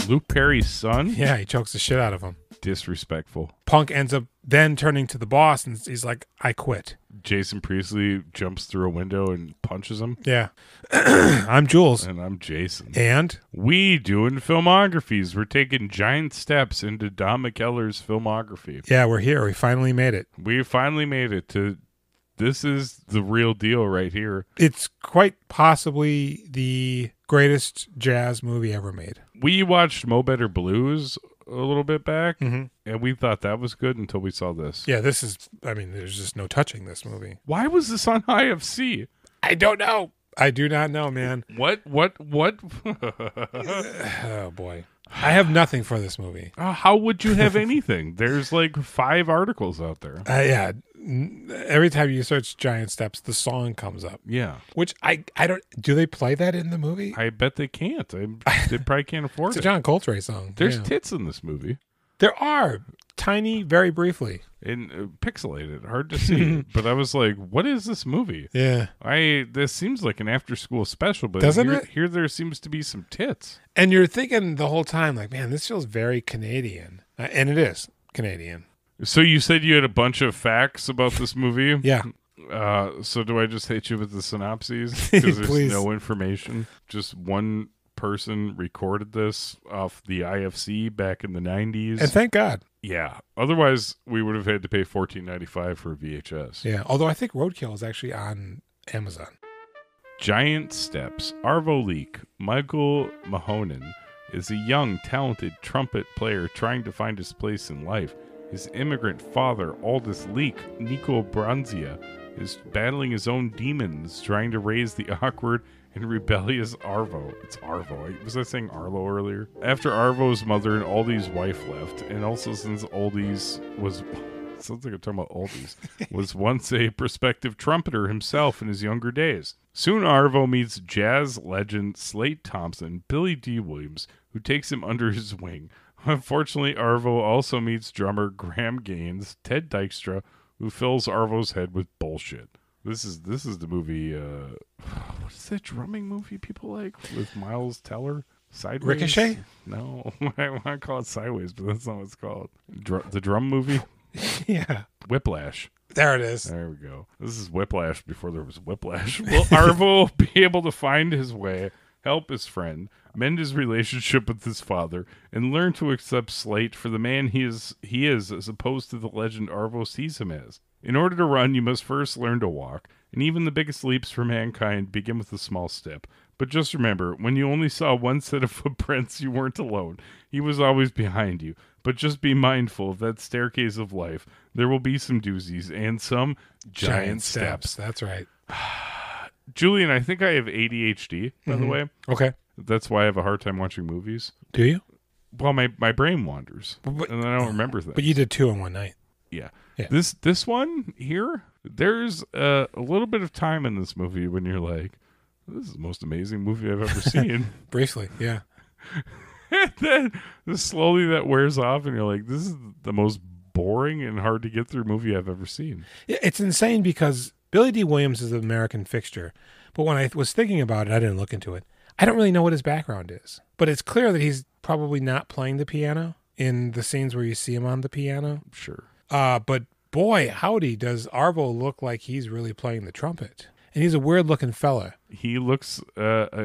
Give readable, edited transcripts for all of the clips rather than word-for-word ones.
Luke Perry's son? Yeah, he chokes the shit out of him. Disrespectful. Punk ends up then turning to the boss, and he's like, I quit. Jason Priestley jumps through a window and punches him. Yeah. I'm Jules. And I'm Jason. And? We doing filmographies. We're taking giant steps into Don McKellar's filmography. Yeah, we're here. We finally made it. We finally made it to... This is the real deal right here. It's quite possibly the greatest jazz movie ever made. We watched Mo Better Blues a little bit back, and we thought that was good until we saw this. Yeah, this is, I mean, there's just no touching this movie. Why was this on IFC? I don't know. I do not know, man. What? Oh, boy. I have nothing for this movie. How would you have anything? There's like 5 articles out there. Yeah. Every time you search Giant Steps, the song comes up. Yeah. Which I don't... Do they play that in the movie? I bet they can't. They probably can't afford it's it. It's a John Coltrane song. There's tits in this movie. There are. Tiny, very briefly. And pixelated. Hard to see. But I was like, what is this movie? Yeah. This seems like an after-school special, but Doesn't it? Here there seems to be some tits. And you're thinking the whole time, like, man, this feels very Canadian. And it is Canadian. So you said you had a bunch of facts about this movie? Yeah. So do I just hit you with the synopses? Because there's Please. no information. Just one person recorded this off the IFC back in the 90s. And thank God. Yeah. Otherwise, we would have had to pay $14.95 for a VHS. Yeah. Although I think Roadkill is actually on Amazon. Giant Steps. Arvo Leek, Michael Mahonen, is a young, talented trumpet player trying to find his place in life. His immigrant father, Aldous Leek, Nico Bronzia, is battling his own demons, trying to raise the awkward and rebellious Arvo. It's Arvo. Was I saying Arlo earlier? After Arvo's mother and Aldi's wife left, and also since Aldi's was... Sounds like I'm talking about Aldi's. Was once a prospective trumpeter himself in his younger days. Soon Arvo meets jazz legend Slate Thompson, Billy Dee Williams, who takes him under his wing. Unfortunately, Arvo also meets drummer Graham Gaines, Ted Dykstra, who fills Arvo's head with bullshit. This is the movie. What is that drumming movie people like with Miles Teller? Sideways? Ricochet? No, I want to call it Sideways, but that's not what it's called. The drum movie? Yeah. Whiplash. There it is. There we go. This is Whiplash before there was Whiplash. Will Arvo be able to find his way, help his friend, mend his relationship with his father, and learn to accept Slate for the man he is as opposed to the legend Arvo sees him as? In order to run, you must first learn to walk, and even the biggest leaps for mankind begin with a small step. But just remember, when you only saw one set of footprints, you weren't alone. He was always behind you. But just be mindful of that staircase of life. There will be some doozies and some giant steps. That's right. Julian, I think I have ADHD, by the way. Okay. That's why I have a hard time watching movies. Do you? Well, my brain wanders, and then I don't remember things. But you did 2 in one night. Yeah. Yeah. This one here, there's a little bit of time in this movie when you're like, this is the most amazing movie I've ever seen. Briefly, yeah. And then slowly that wears off, and you're like, this is the most boring and hard to get through movie I've ever seen. Yeah, it's insane because Billy Dee Williams is an American fixture. But when I was thinking about it, I didn't look into it. I don't really know what his background is. But it's clear that he's probably not playing the piano in the scenes where you see him on the piano. Sure. But boy, howdy, does Arvo look like he's really playing the trumpet. And he's a weird-looking fella. He looks,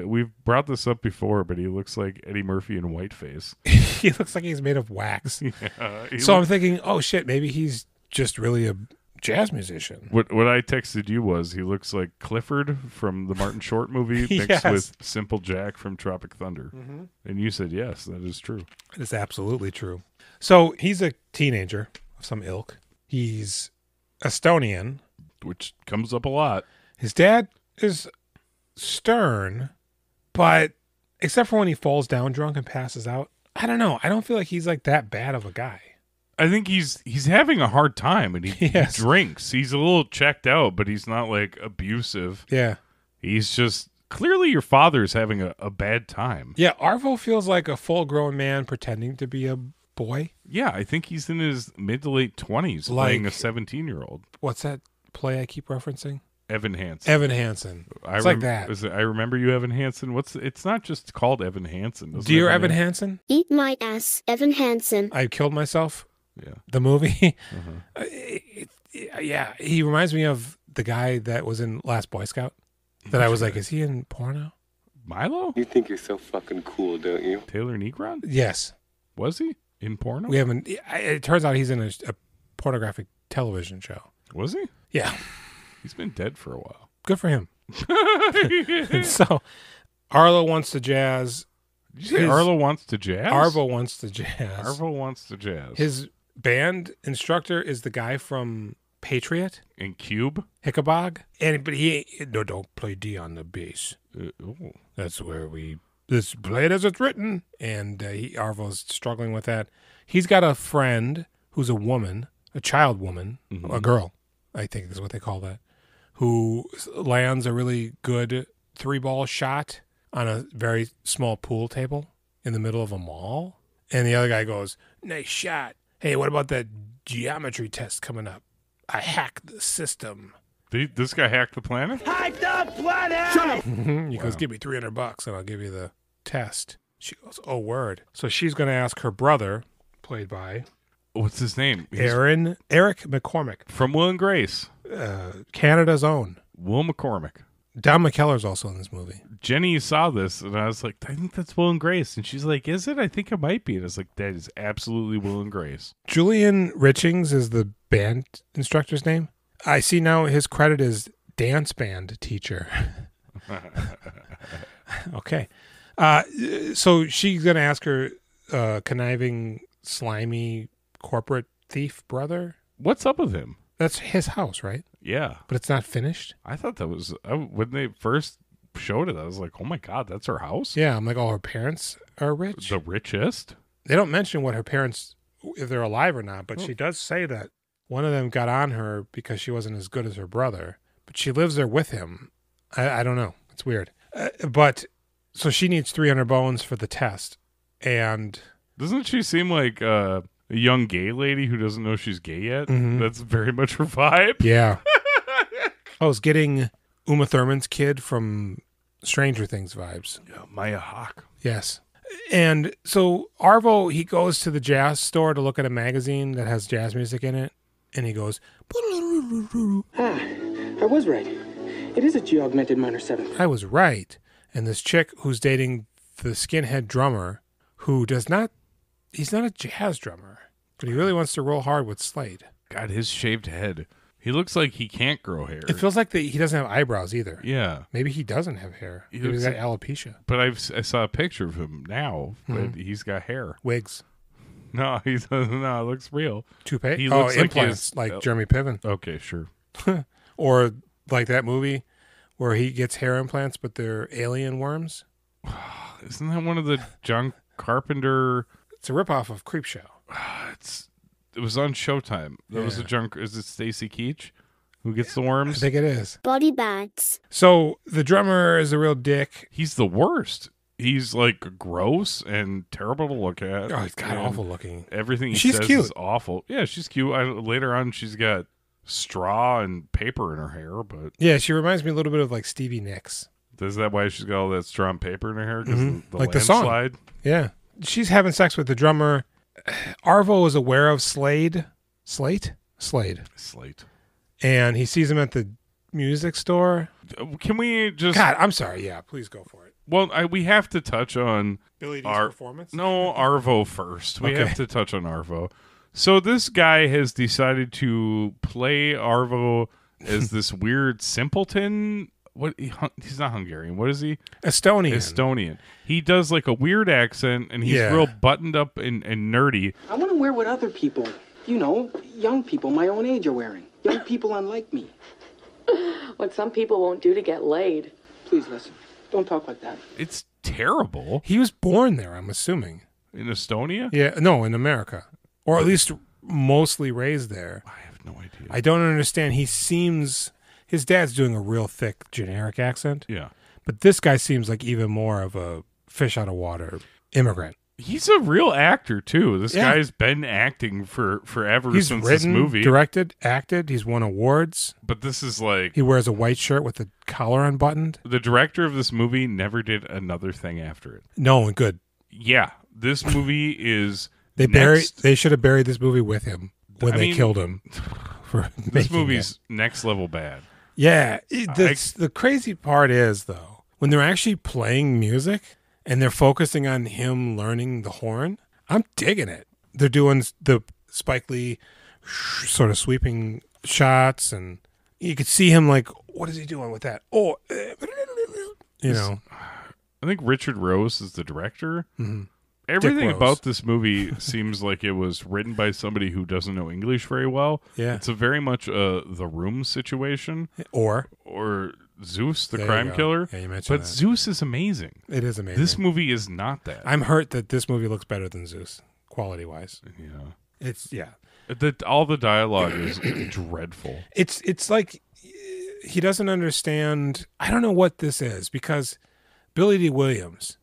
we've brought this up before, but he looks like Eddie Murphy in whiteface. He looks like he's made of wax. Yeah, so I'm thinking, oh shit, maybe he's just really a jazz musician. What I texted you was he looks like Clifford from the Martin Short movie mixed with Simple Jack from Tropic Thunder. Mm-hmm. And you said, yes, that is true. It is absolutely true. So he's a teenager of some ilk. He's Estonian. Which comes up a lot. His dad is stern, but except for when he falls down drunk and passes out, I don't know. I don't feel like he's like that bad of a guy. I think he's having a hard time, and he drinks. He's a little checked out, but he's not like abusive. Yeah. He's just clearly your father's having a bad time. Yeah, Arvo feels like a full-grown man pretending to be a boy. Yeah, I think he's in his mid to late 20s playing a 17-year-old. What's that play I keep referencing? Evan Hansen. Evan Hansen. It's like that. I remember you, Evan Hansen. It's not just called Evan Hansen. Dear Evan Hansen? Eat my ass, Evan Hansen. I Killed Myself. Yeah. The movie. Uh-huh. Yeah, he reminds me of the guy that was in Last Boy Scout. That I was like, is he in porno? Milo? You think you're so fucking cool, don't you? Taylor Negron? Yes. Was he in porno? We haven't. It turns out he's in a pornographic television show. Was he? Yeah. He's been dead for a while. Good for him. And so, Arlo wants to jazz. Did you say Arlo wants to jazz? Arvo wants to jazz. Arvo wants to jazz. His band instructor is the guy from Patriot. In Cube? Hickabog. But he don't play D on the bass. That's where this play it as it's written. And Arvo's struggling with that. He's got a friend who's a woman, a child woman, a girl, I think is what they call that, who lands a really good 3-ball shot on a very small pool table in the middle of a mall. And the other guy goes, nice shot. Hey, what about that geometry test coming up? I hacked the system. This guy hacked the planet? Hack the planet! Shut up! He goes, give me $300 and I'll give you the test. She goes, oh, word. So she's going to ask her brother, played by... What's his name? Eric McCormick. From Will and Grace. Canada's own. Will McCormick. Don McKellar's also in this movie. Jenny saw this, and I was like, I think that's Will and Grace. And she's like, is it? I think it might be. And I was like, that is absolutely Will and Grace. Julian Richings is the band instructor's name. I see now his credit is dance band teacher. Okay. So she's going to ask her conniving, slimy corporate thief brother. What's up with him? That's his house, right? Yeah. But it's not finished? I thought that was, when they first showed it, I was like, oh my God, that's her house? Yeah, I'm like, oh, her parents are rich? The richest? They don't mention what her parents, if they're alive or not, but she does say that one of them got on her because she wasn't as good as her brother, but she lives there with him. I don't know. It's weird. But, so she needs 300 bones for the test. And... Doesn't she seem like a young gay lady who doesn't know she's gay yet? Mm-hmm. That's very much her vibe. Yeah. I was getting Uma Thurman's kid from Stranger Things vibes. Yeah, Maya Hawke. Yes. And so Arvo, he goes to the jazz store to look at a magazine that has jazz music in it. And he goes, I was right. It is a G-augmented minor 7th. I was right. And this chick who's dating the skinhead drummer, who does not, he's not a jazz drummer, but he really wants to roll hard with Slade. God, his shaved head. He looks like he can't grow hair. It feels like he doesn't have eyebrows either. Yeah. Maybe he doesn't have hair. Maybe he's got alopecia. But I saw a picture of him now, but he's got hair. Wigs. No, it looks real. Toupee? He Oh, looks implants, like Jeremy Piven. Okay, sure. Or like that movie where he gets hair implants, but they're alien worms. Isn't that one of the John Carpenter? It's a ripoff of Creepshow. It was on Showtime. That was is it Stacy Keach who gets the worms? I think it is. Body bags. So the drummer is a real dick. He's the worst. He's like gross and terrible to look at. Oh, he's god awful looking. Everything She's says cute. is awful. Yeah, she's cute. Later on, she's got straw and paper in her hair, but Yeah, she reminds me a little bit of like Stevie Nicks. is that why she's got all that straw and paper in her hair? Because the Like the song. landslide? Yeah. She's having sex with the drummer. Arvo is aware of Slade. Slade. And he sees him at the music store. Can we just... God, I'm sorry. Yeah, please go for it. Well, we have to touch on... Billy Dee's performance? No, Arvo first. We Okay. have to touch on Arvo. So this guy has decided to play Arvo as this weird simpleton. What? He's not Hungarian. What is he? Estonian. He does like a weird accent, and he's real buttoned up and nerdy. I want to wear what other people, young people my own age are wearing. Young people unlike me. What some people won't do to get laid. Please listen. Don't talk like that. It's terrible. He was born there, I'm assuming. In Estonia? Yeah, no, in America. Or at least mostly raised there. I have no idea. I don't understand. His dad's doing a real thick generic accent. Yeah. But this guy seems like even more of a fish out of water immigrant. He's a real actor too. This Yeah. guy's been acting forever He's since written, this movie. directed, acted. He's won awards. But this is like He wears a white shirt with the collar unbuttoned. the director of this movie never did another thing after it. No, and good. Yeah, this movie is They should have buried this movie with him when I they mean, killed him for This making movie's it. next level bad. Yeah, the crazy part is though when they're actually playing music and they're focusing on him learning the horn. I'm digging it. They're doing the Spike Lee sort of sweeping shots, and you could see him like, what is he doing with that? Oh, you know. I think Richard Rose is the director. Mhm. Everything Rose. about this movie seems like it was written by somebody who doesn't know English very well. Yeah. It's a very much The Room situation. Or Zeus, the There you crime go. killer. Yeah, you mentioned But that. Zeus is amazing. It is amazing. This movie is not that. I'm hurt that this movie looks better than Zeus, quality wise. Yeah. It's All the dialogue is dreadful. It's like he doesn't understand. I don't know what this is because Billy Dee Williams,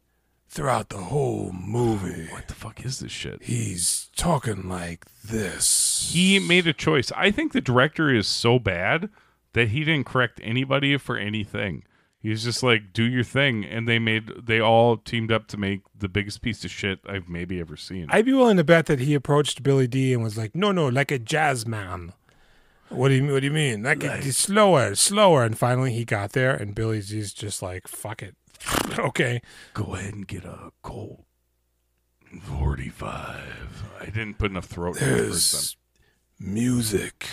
throughout the whole movie, What the fuck is this shit? he's talking like this. He made a choice. I think the director is so bad that he didn't correct anybody for anything. He's just like, do your thing, and they all teamed up to make the biggest piece of shit I've maybe ever seen. I'd be willing to bet that he approached Billy D and was like, "No, like a jazz man." What do you mean? Like slower. And finally, he got there, and Billy D's just like, "Fuck it, okay." Go ahead and get a Colt 45. I didn't put enough throat in the first There's music.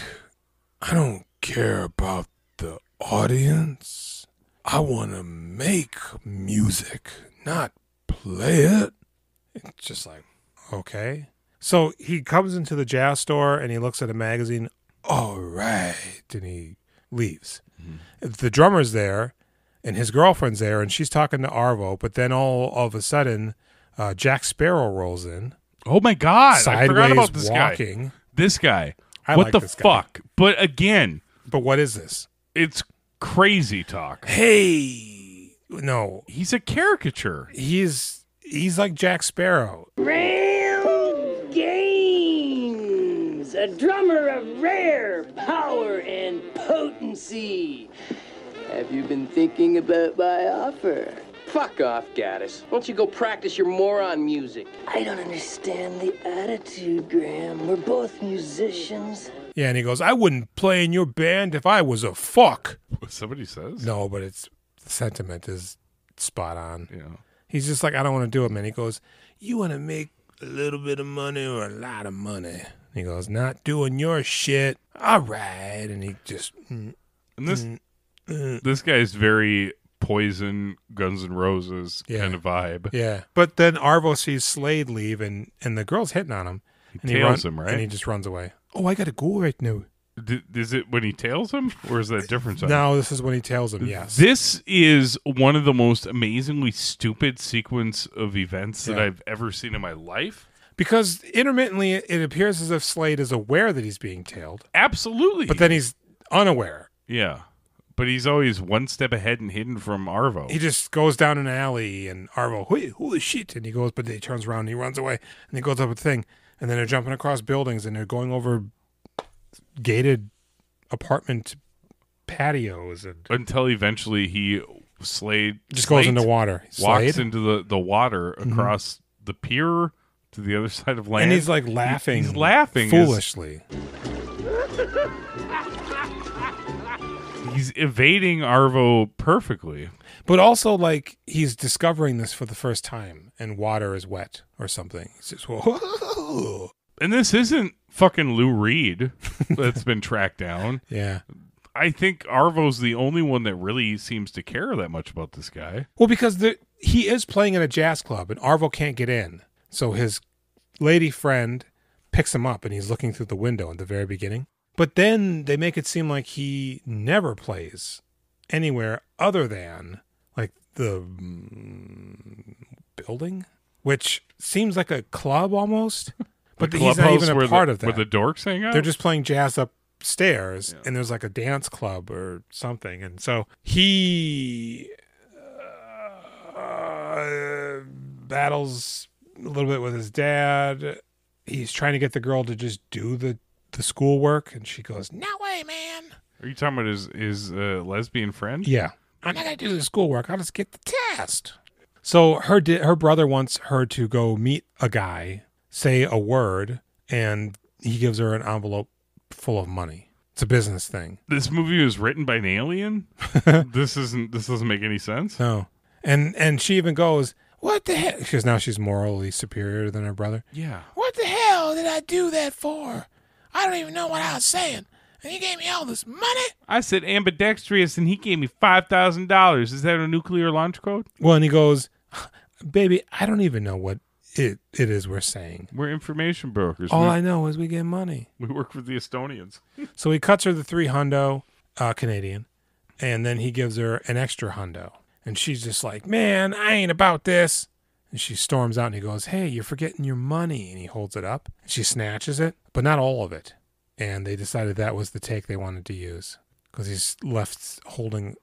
I don't care about the audience. I want to make music, not play it. It's just like, okay. So he comes into the jazz store and he looks at a magazine. All right. And he leaves. Mm-hmm. The drummer's there and his girlfriend's there and she's talking to Arvo. But then all of a sudden, Jack Sparrow rolls in. Oh my God. I forgot Sideways about this walking. guy. This guy. I What like the this guy. fuck? But again, But what is this? it's crazy talk. Hey, no, He's a caricature. he's like Jack Sparrow. Round games, a drummer of rare power and potency. Have you been thinking about my offer? Fuck off, Gaddis. Why don't you go practice your moron music? I don't understand the attitude, Graham. We're both musicians. Yeah, and he goes, "I wouldn't play in your band if I was a fuck." Somebody says? No, but the sentiment is spot on. Yeah. He's just like, "I don't want to do it, man." He goes, "You want to make a little bit of money or a lot of money?" And he goes, "Not doing your shit." All right, and he just. And this guy's very Poison, Guns N' Roses kind of vibe. Yeah, but then Arvo sees Slade leave, and the girl's hitting on him. He tails him, right? And he just runs away. Oh, I gotta go right now. Is it when he tails him, or is that a different time? No, this is when he tells him. Yes, This is one of the most amazingly stupid sequence of events that Yeah. I've ever seen in my life. because intermittently it appears as if Slade is aware that he's being tailed, Absolutely. but then he's unaware. Yeah. But he's always one step ahead and hidden from Arvo. He just goes down an alley, and Arvo, holy shit, and he goes, but he turns around and he runs away, and he goes up a thing, and then they're jumping across buildings, and they're going over gated apartment patios, and Until eventually Slade just goes into Slade water. walks Slade? into the water across the pier to the other side of land. And he's like laughing. He's laughing foolishly. He's evading Arvo perfectly. But also, like, he's discovering this for the first time, and water is wet or something. He's just, whoa. And this isn't fucking Lou Reed that's been tracked down. Yeah. I think Arvo's the only one that really seems to care that much about this guy. Well, because he is playing in a jazz club, and Arvo can't get in. So his lady friend picks him up, and he's looking through the window at the very beginning. But then they make it seem like he never plays anywhere other than like the building, which seems like a club almost. But The he's not clubhouse even a where part of that. Where the dorks hang out? They're just playing jazz upstairs, and there's like a dance club or something. And so he battles a little bit with his dad. He's trying to get the girl to just do the schoolwork, and she goes, "No way, man." Are you talking about his lesbian friend? Yeah. "I'm not going to do the schoolwork. I'll just get the test." So her brother wants her to go meet a guy, say a word, and he gives her an envelope full of money. It's a business thing. This movie was written by an alien? This doesn't make any sense. No. And she even goes, "What the hell?" Because now she's morally superior than her brother. Yeah. "What the hell did I do that for? I don't even know what I was saying. And you gave me all this money?" I said ambidextrous, and he gave me $5,000. Is that a nuclear launch code? Well, and he goes, "Baby, I don't even know what it is we're saying. We're information brokers. All I know is we get money." We work for the Estonians. So he cuts her the $300 Canadian, and then he gives her an extra $100. And she's just like, "Man, I ain't about this." And she storms out, and he goes, "Hey, you're forgetting your money." And he holds it up. And she snatches it, but not all of it. And they decided that was the take they wanted to use, because he's left holding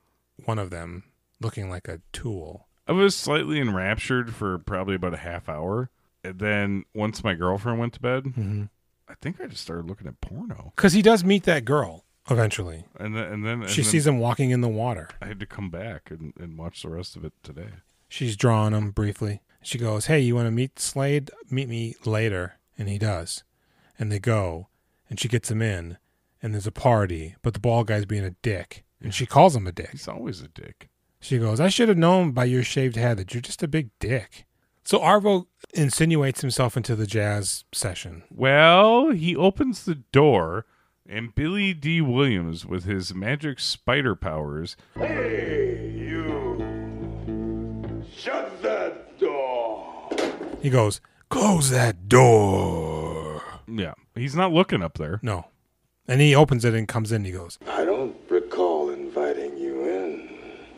one of them looking like a tool. I was slightly enraptured for probably about a half hour. And then once my girlfriend went to bed, I think I just started looking at porno. Because he does meet that girl eventually. And then She sees him walking in the water. I had to come back and watch the rest of it today. She's drawing him briefly. She goes, "Hey, you want to meet Slade? Meet me later." And he does. And they go. And she gets him in. And there's a party. But the bald guy's being a dick. And she calls him a dick. He's always a dick. She goes, "I should have known by your shaved head that you're just a big dick." So Arvo insinuates himself into the jazz session. Well, he opens the door, and Billy Dee Williams, with his magic spider powers... Hey, you! Shut that door! He goes, "Close that door." Yeah, he's not looking up there. No. And he opens it and comes in. He goes, I don't recall inviting you in.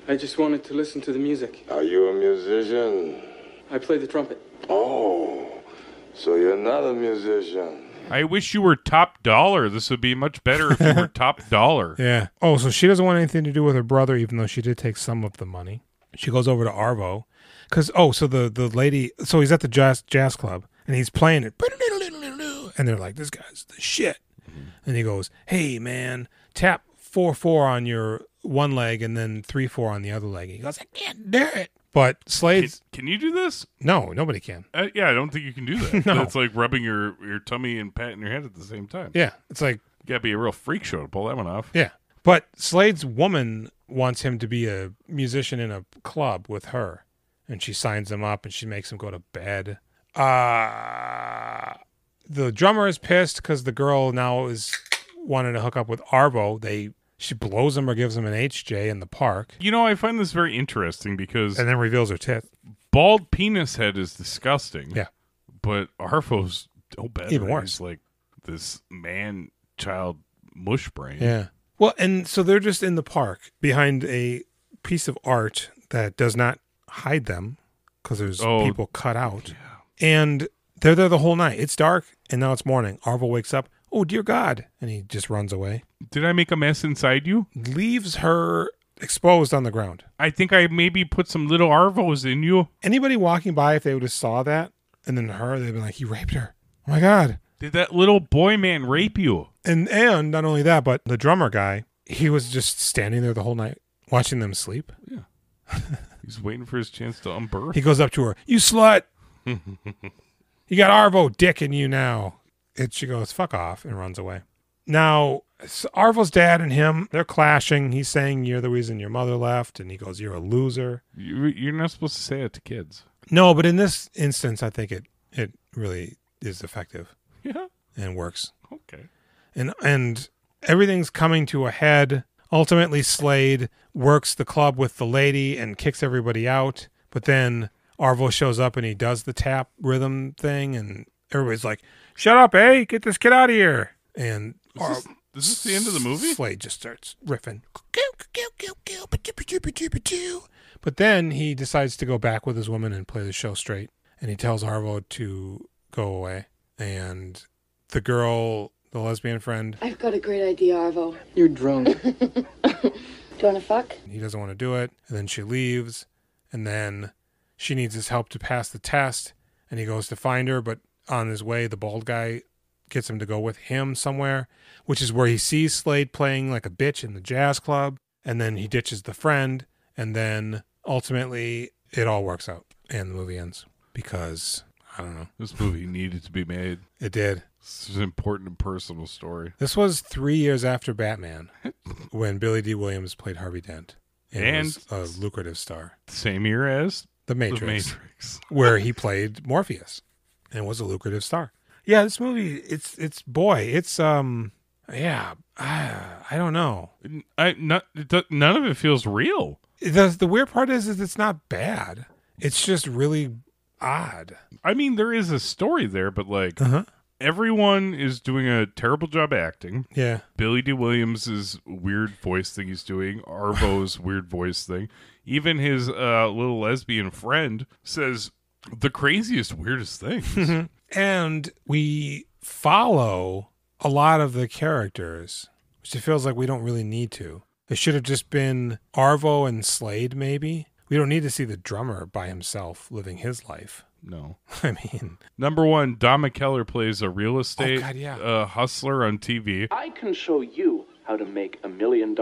I just wanted to listen to the music. Are you a musician? I play the trumpet. Oh, so you're not a musician. I wish you were top dollar. This would be much better if you were top dollar. Yeah. Oh, so she doesn't want anything to do with her brother, even though she did take some of the money. She goes over to Arvo. Because, so the lady, so he's at the jazz club, and he's playing it. And they're like, "This guy's the shit." And he goes, "Hey, man, tap 4/4 on your one leg and then 3/4 on the other leg." He goes, "I can't do it." But Slade's... Can you do this? No, nobody can. Yeah, I don't think you can do that. No. It's like rubbing your tummy and patting your head at the same time. Yeah, it's like... You gotta be a real freak show to pull that one off. Yeah. But Slade's woman wants him to be a musician in a club with her. And she signs him up and she makes him go to bed. The drummer is pissed because the girl now is wanting to hook up with Arvo. She blows him or gives him an HJ in the park. You know, I find this very interesting because... And then reveals her tit. Bald penis head is disgusting. Yeah. But Arvo's no better. Even worse. He's like this man-child mush brain. Yeah. Well, and so they're just in the park behind a piece of art that does not hide them because there's people cut out. Yeah. And they're there the whole night. It's dark, and now it's morning. Arvo wakes up. "Oh, dear God." And he just runs away. Did I make a mess inside you? Leaves her exposed on the ground. I think I maybe put some little Arvos in you. Anybody walking by, if they would have saw that, and then her, they'd be like, "He raped her. Oh, my God." Did that little boy man rape you? And not only that, but the drummer guy, he was just standing there the whole night watching them sleep. Yeah. He's waiting for his chance to unbirth. He goes up to her. "You slut. You got Arvo dick in you now." And she goes, "Fuck off," and runs away. Now, Arvo's dad and him, they're clashing. He's saying, "You're the reason your mother left." And he goes, "You're a loser." You're not supposed to say it to kids. No, but in this instance, I think it really is effective. Yeah. And works. Okay. And everything's coming to a head. Ultimately, Slade works the club with the lady and kicks everybody out. But then Arvo shows up and he does the tap rhythm thing. And everybody's like, "Shut up, eh? Get this kid out of here." And Is this the end of the movie? Slade just starts riffing. But then he decides to go back with his woman and play the show straight. And he tells Arvo to go away. And the girl, the lesbian friend, I've got a great idea, Arvo. You're drunk. Do you want to fuck? he doesn't want to do it. And then she leaves. And then she needs his help to pass the test. and he goes to find her, but on his way, the bald guy gets him to go with him somewhere, which is where he sees Slade playing like a bitch in the jazz club, and then he ditches the friend, and then ultimately it all works out, and the movie ends because, I don't know. This movie needed to be made. It did. This is an important and personal story. This was 3 years after Batman, when Billy Dee Williams played Harvey Dent, and was a lucrative star. Same year as The Matrix. Where he played Morpheus, and was a lucrative star. Yeah, this movie, I don't know. None of it feels real. The weird part is it's not bad. It's just really odd. I mean, there is a story there, but like everyone is doing a terrible job acting. Yeah. Billy Dee Williams' weird voice thing he's doing, Arvo's weird voice thing. Even his little lesbian friend says the craziest, weirdest things. And we follow a lot of the characters, which it feels like we don't really need to. It should have just been Arvo and Slade, maybe. We don't need to see the drummer by himself living his life. No. I mean... Number one, Don McKellar plays a real estate hustler on TV. I can show you how to make $1 million,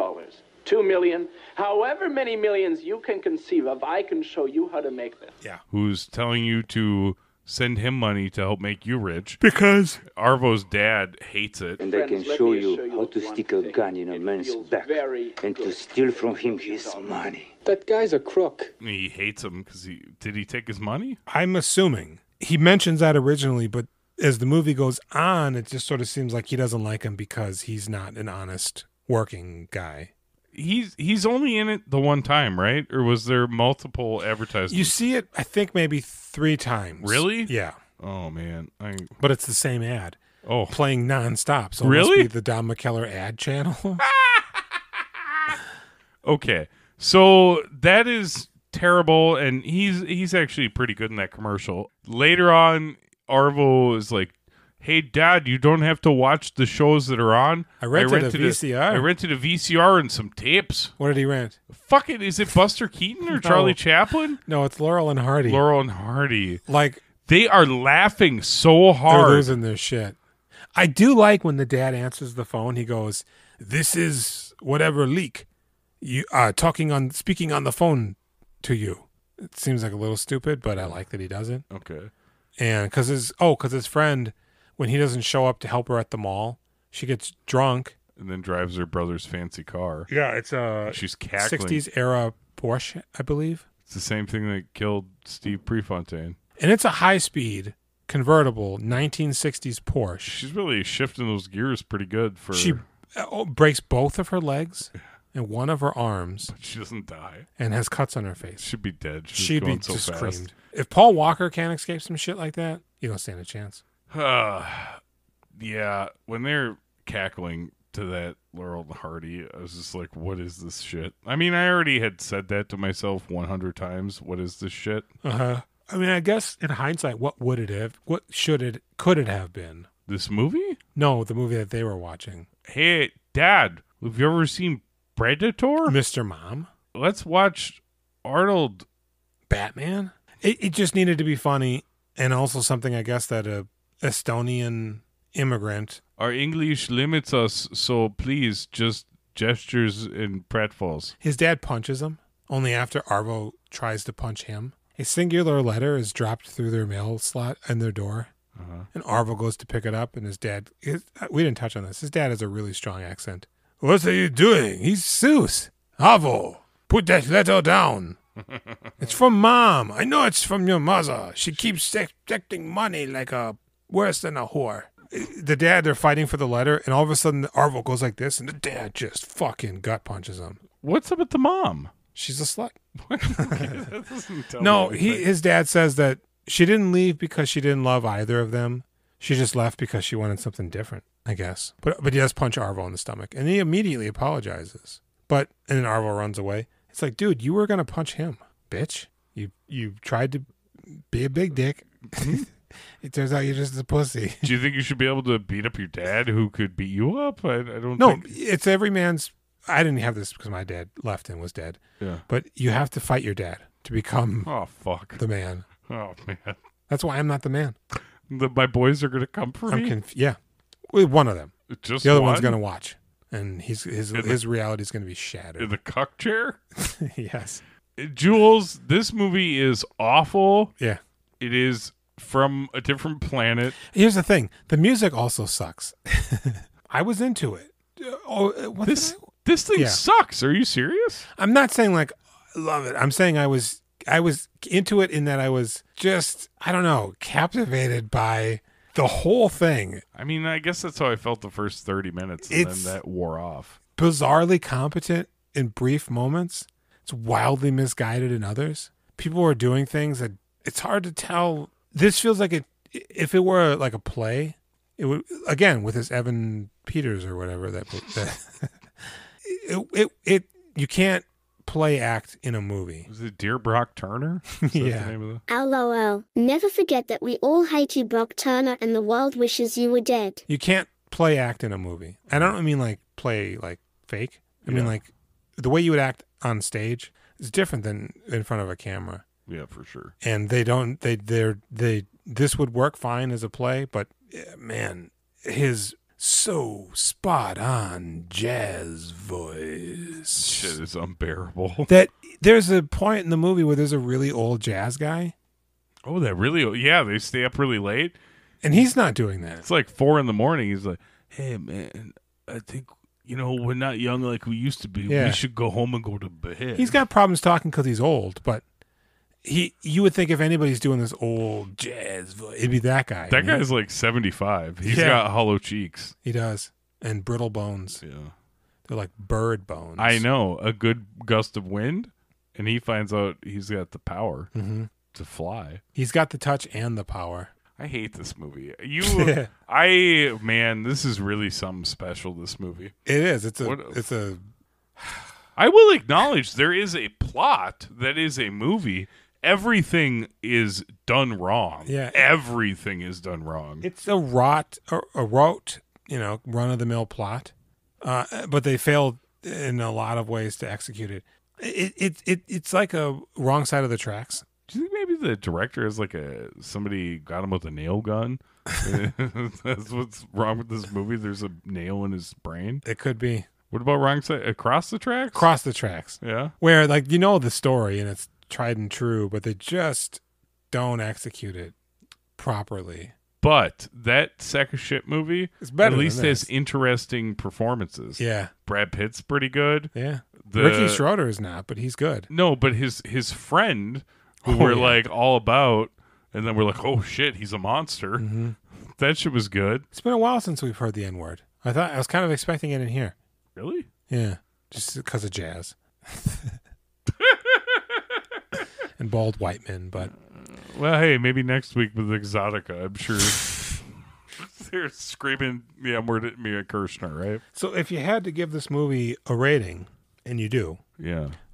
2 million, however many millions you can conceive of, I can show you how to make this. Yeah. Who's telling you to send him money to help make you rich. Because Arvo's dad hates it. And I can show you how to stick a gun in a man's back and to steal from him his money. That guy's a crook. He hates him because did he take his money? I'm assuming. He mentions that originally, but as the movie goes on, it just sort of seems like he doesn't like him because he's not an honest working guy. He's only in it the one time, right? Or was there multiple advertisements? You see it, I think, maybe 3 times. Really? Yeah. Oh, man. But it's the same ad. Oh. Playing nonstop. So really? It must be the Don McKellar ad channel. Okay. So that is terrible, and he's actually pretty good in that commercial. Later on, Arvo is like, hey, Dad, you don't have to watch the shows that are on. I rented a VCR. I rented a VCR and some tapes. What did he rent? Fuck it. Is it Buster Keaton or Charlie Chaplin? No, it's Laurel and Hardy. Laurel and Hardy. Like, they are laughing so hard. They're losing their shit. I do like when the dad answers the phone, he goes, this is whatever leak. You speaking on the phone to you. It seems like a little stupid, but I like that he does it. Okay. And because his friend, when he doesn't show up to help her at the mall, she gets drunk and then drives her brother's fancy car. Yeah, it's a she's cackling. 60s era Porsche, I believe. It's the same thing that killed Steve Prefontaine. And it's a high-speed convertible 1960s Porsche. She's really shifting those gears pretty good for. She breaks both of her legs and one of her arms. But she doesn't die. And has cuts on her face. She'd be dead. She'd be just creamed. If Paul Walker can't escape some shit like that, you don't stand a chance. Yeah, when they're cackling to that Laurel and Hardy, I was just like, what is this shit? I mean, I already had said that to myself 100 times. What is this shit? I mean, I guess in hindsight, could it have been? This movie? No, the movie that they were watching. Hey, Dad, have you ever seen Predator? Mr. Mom? Let's watch Arnold. Batman? It just needed to be funny, and also something, I guess, that a Estonian immigrant. Our English limits us, so please, just gestures and pratfalls. His dad punches him, only after Arvo tries to punch him. A singular letter is dropped through their mail slot in their door, and Arvo goes to pick it up, and his dad... we didn't touch on this. His dad has a really strong accent. What are you doing? He's Seuss. Arvo, put that letter down. It's from Mom. I know it's from your mother. She keeps expecting money like worse than a whore. The dad, they're fighting for the letter, and all of a sudden Arvo goes like this, and the dad just fucking gut punches him. What's up with the mom? She's a slut. That doesn't tell No, me his dad says that she didn't leave because she didn't love either of them. She just left because she wanted something different, I guess. But he does punch Arvo in the stomach, and he immediately apologizes. And then Arvo runs away. It's like, dude, you were gonna punch him, bitch. You tried to be a big dick. It turns out you're just a pussy. Do you think you should be able to beat up your dad who could beat you up? I don't No, think... it's every man's... I didn't have this because my dad left and was dead. Yeah. But you have to fight your dad to become the man. Oh, man. That's why I'm not the man. My boys are going to come for me? Yeah. Well, one of them. Just the other one? one's going to watch. And his reality is going to be shattered. In the cuck chair? Yes. Jules, this movie is awful. Yeah. It is from a different planet. Here's the thing. The music also sucks. I was into it. This thing sucks. Are you serious? I'm not saying like I love it. I'm saying I was into it in that I was just, I don't know, captivated by the whole thing. I mean, I guess that's how I felt the first 30 minutes, and then that wore off. Bizarrely competent in brief moments. It's wildly misguided in others. People are doing things that it's hard to tell. This feels like if it were like a play, it would, again, with this Evan Peters or whatever you can't play act in a movie. Was it Dear Brock Turner? Is that the name of the... LOL. Never forget that we all hate you, Brock Turner, and the world wishes you were dead. You can't play act in a movie. I don't mean like play like fake. I mean like the way you would act on stage is different than in front of a camera. Yeah, for sure. And this would work fine as a play, but man, his so spot on jazz voice. Shit is unbearable. That there's a point in the movie where there's a really old jazz guy. Oh, that really? Yeah, they stay up really late. And he's not doing that. It's like 4 a.m. He's like, hey, man, I think, we're not young like we used to be. Yeah. We should go home and go to bed. He's got problems talking because he's old, but you would think if anybody's doing this old jazz voice, it'd be that guy. That guy's like 75. He's got hollow cheeks. He does. And brittle bones. Yeah. They're like bird bones. I know. A good gust of wind, and he finds out he's got the power to fly. He's got the touch and the power. I hate this movie. This is really something special, this movie. It is. I will acknowledge there is a plot that is a movie. Everything is done wrong. Yeah. Everything is done wrong. It's a rote, run-of-the-mill plot. But they failed in a lot of ways to execute it. It's like a wrong side of the tracks. Do you think maybe the director is like somebody got him with a nail gun? That's what's wrong with this movie. There's a nail in his brain. It could be. What about wrong side? Across the tracks? Across the tracks. Yeah. Where the story and it's tried and true, but they just don't execute it properly. But that sack of shit movie at least has interesting performances. Yeah. Brad Pitt's pretty good. Yeah. Ricky Schroeder is not, but he's good. No, but his friend who we're like all about, and then we're like, oh shit, he's a monster. Mm-hmm. That shit was good. It's been a while since we've heard the N-word. I was kind of expecting it in here. Really? Yeah. Just because of jazz. And bald white men, but... Well, hey, maybe next week with Exotica, I'm sure they're screaming the M-word at me at Kirshner, right? So if you had to give this movie a rating, and you do,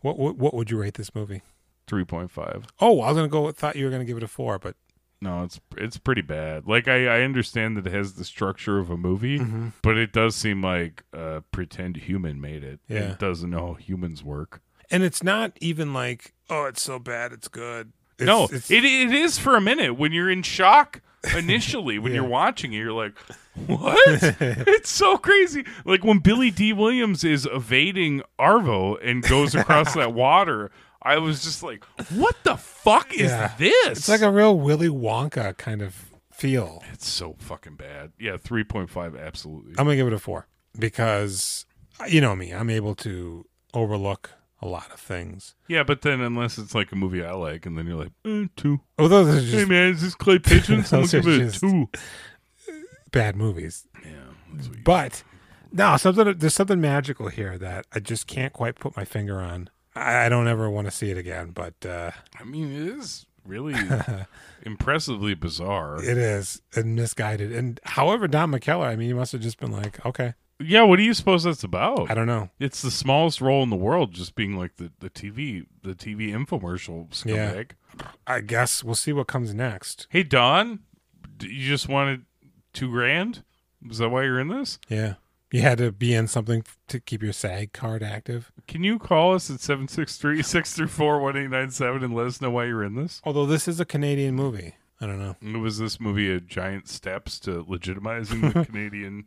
what would you rate this movie? 3.5. Oh, I was thought you were going to give it a 4, but... No, it's pretty bad. Like, I understand that it has the structure of a movie, but it does seem like a pretend human made it. Yeah. It doesn't know how humans work. And it's not even like, oh, it's so bad, it's good. It is for a minute. When you're in shock initially, when you're watching it, you're like, what? It's so crazy. Like when Dee Williams is evading Arvo and goes across that water, I was just like, what the fuck is this? It's like a real Willy Wonka kind of feel. It's so fucking bad. Yeah, 3.5, absolutely. I'm going to give it a 4 because, you know me, I'm able to overlook a lot of things. Yeah, but then unless it's like a movie I like, and then you're like, 2. Oh, those are just... Hey, man, is this Clay Pigeons? I'm going to give it a 2. Bad movies. Yeah. But, no, there's something magical here that I just can't quite put my finger on. I don't ever want to see it again, but... I mean, it is really impressively bizarre. It is, and misguided. And however, Don McKellar, I mean, he must have just been like, okay. Yeah, what do you suppose that's about? I don't know. It's the smallest role in the world, just being like the TV infomercial scumbag. Yeah. I guess we'll see what comes next. Hey, Don, you just wanted $2,000? Is that why you're in this? Yeah. You had to be in something to keep your SAG card active. Can you call us at 763-634-1897 and let us know why you're in this? Although this is a Canadian movie. I don't know. Was this movie a giant steps to legitimizing the Canadian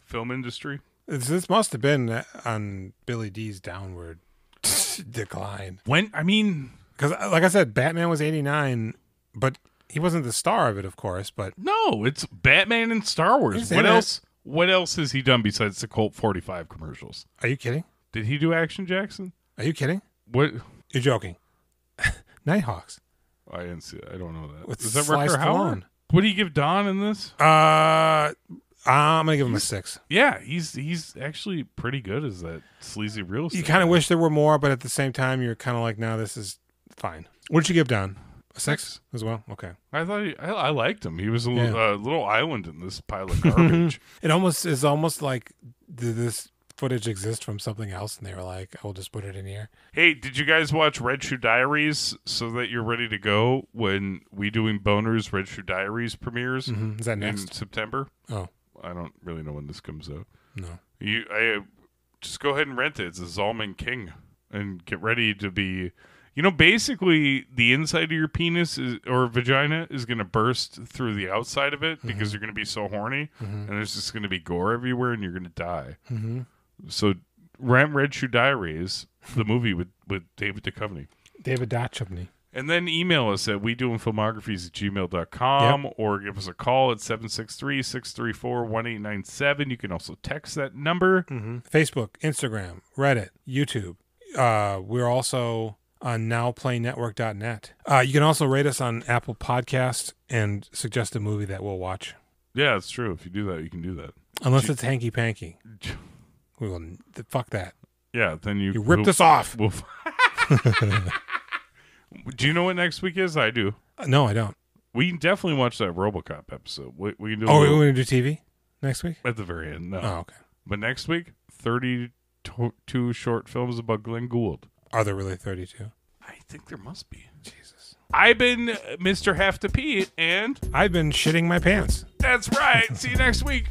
film industry? This must have been on Billy Dee's downward decline. Because like I said, Batman was 89, but he wasn't the star of it, of course. But no, it's Batman and Star Wars. What else? What else has he done besides the Colt 45 commercials? Are you kidding? Did he do Action Jackson? Are you kidding? What? You're joking. Nighthawks. I didn't see it. I don't know that. With Is that Sly Rutger Hauer? Stallone. What do you give Don in this? I'm gonna give him a 6. Yeah, he's actually pretty good as that sleazy real estate. You kind of wish there were more, but at the same time, you're kind of like, no, this is fine. What did you give Don? A 6 as well? Okay. I thought I liked him. He was a little island in this pile of garbage. It is almost like, did this footage exist from something else? And they were like, I'll just put it in here. Hey, did you guys watch Red Shoe Diaries so that you're ready to go when We Doing Boners Red Shoe Diaries premieres? Mm-hmm. Is that next? In September? Oh. I don't really know when this comes out. No. I just go ahead and rent it. It's a Zalman King. And get ready to be... basically, the inside of your penis or vagina is going to burst through the outside of it because you're going to be so horny, and there's just going to be gore everywhere, and you're going to die. Mm-hmm. So, rent Red Shoe Diaries, the movie with David Duchovny. David Duchovny. And then email us at wedoingfilmographies@gmail.com or give us a call at 763-634-1897. You can also text that number. Mm-hmm. Facebook, Instagram, Reddit, YouTube. We're also on nowplaynetwork.net. You can also rate us on Apple Podcasts and suggest a movie that we'll watch. Yeah, it's true. If you do that, you can do that. Unless it's Hanky Panky. We will fuck that. Yeah, then you ripped us off. Do you know what next week is? I do. No, I don't. We can definitely watch that RoboCop episode. We can do. We're going to do TV next week? At the very end, no. Oh, okay. But next week, 32 short films about Glenn Gould. Are there really 32? I think there must be. Jesus. I've been Mr. Have to Pee, and I've been shitting my pants. That's right. See you next week.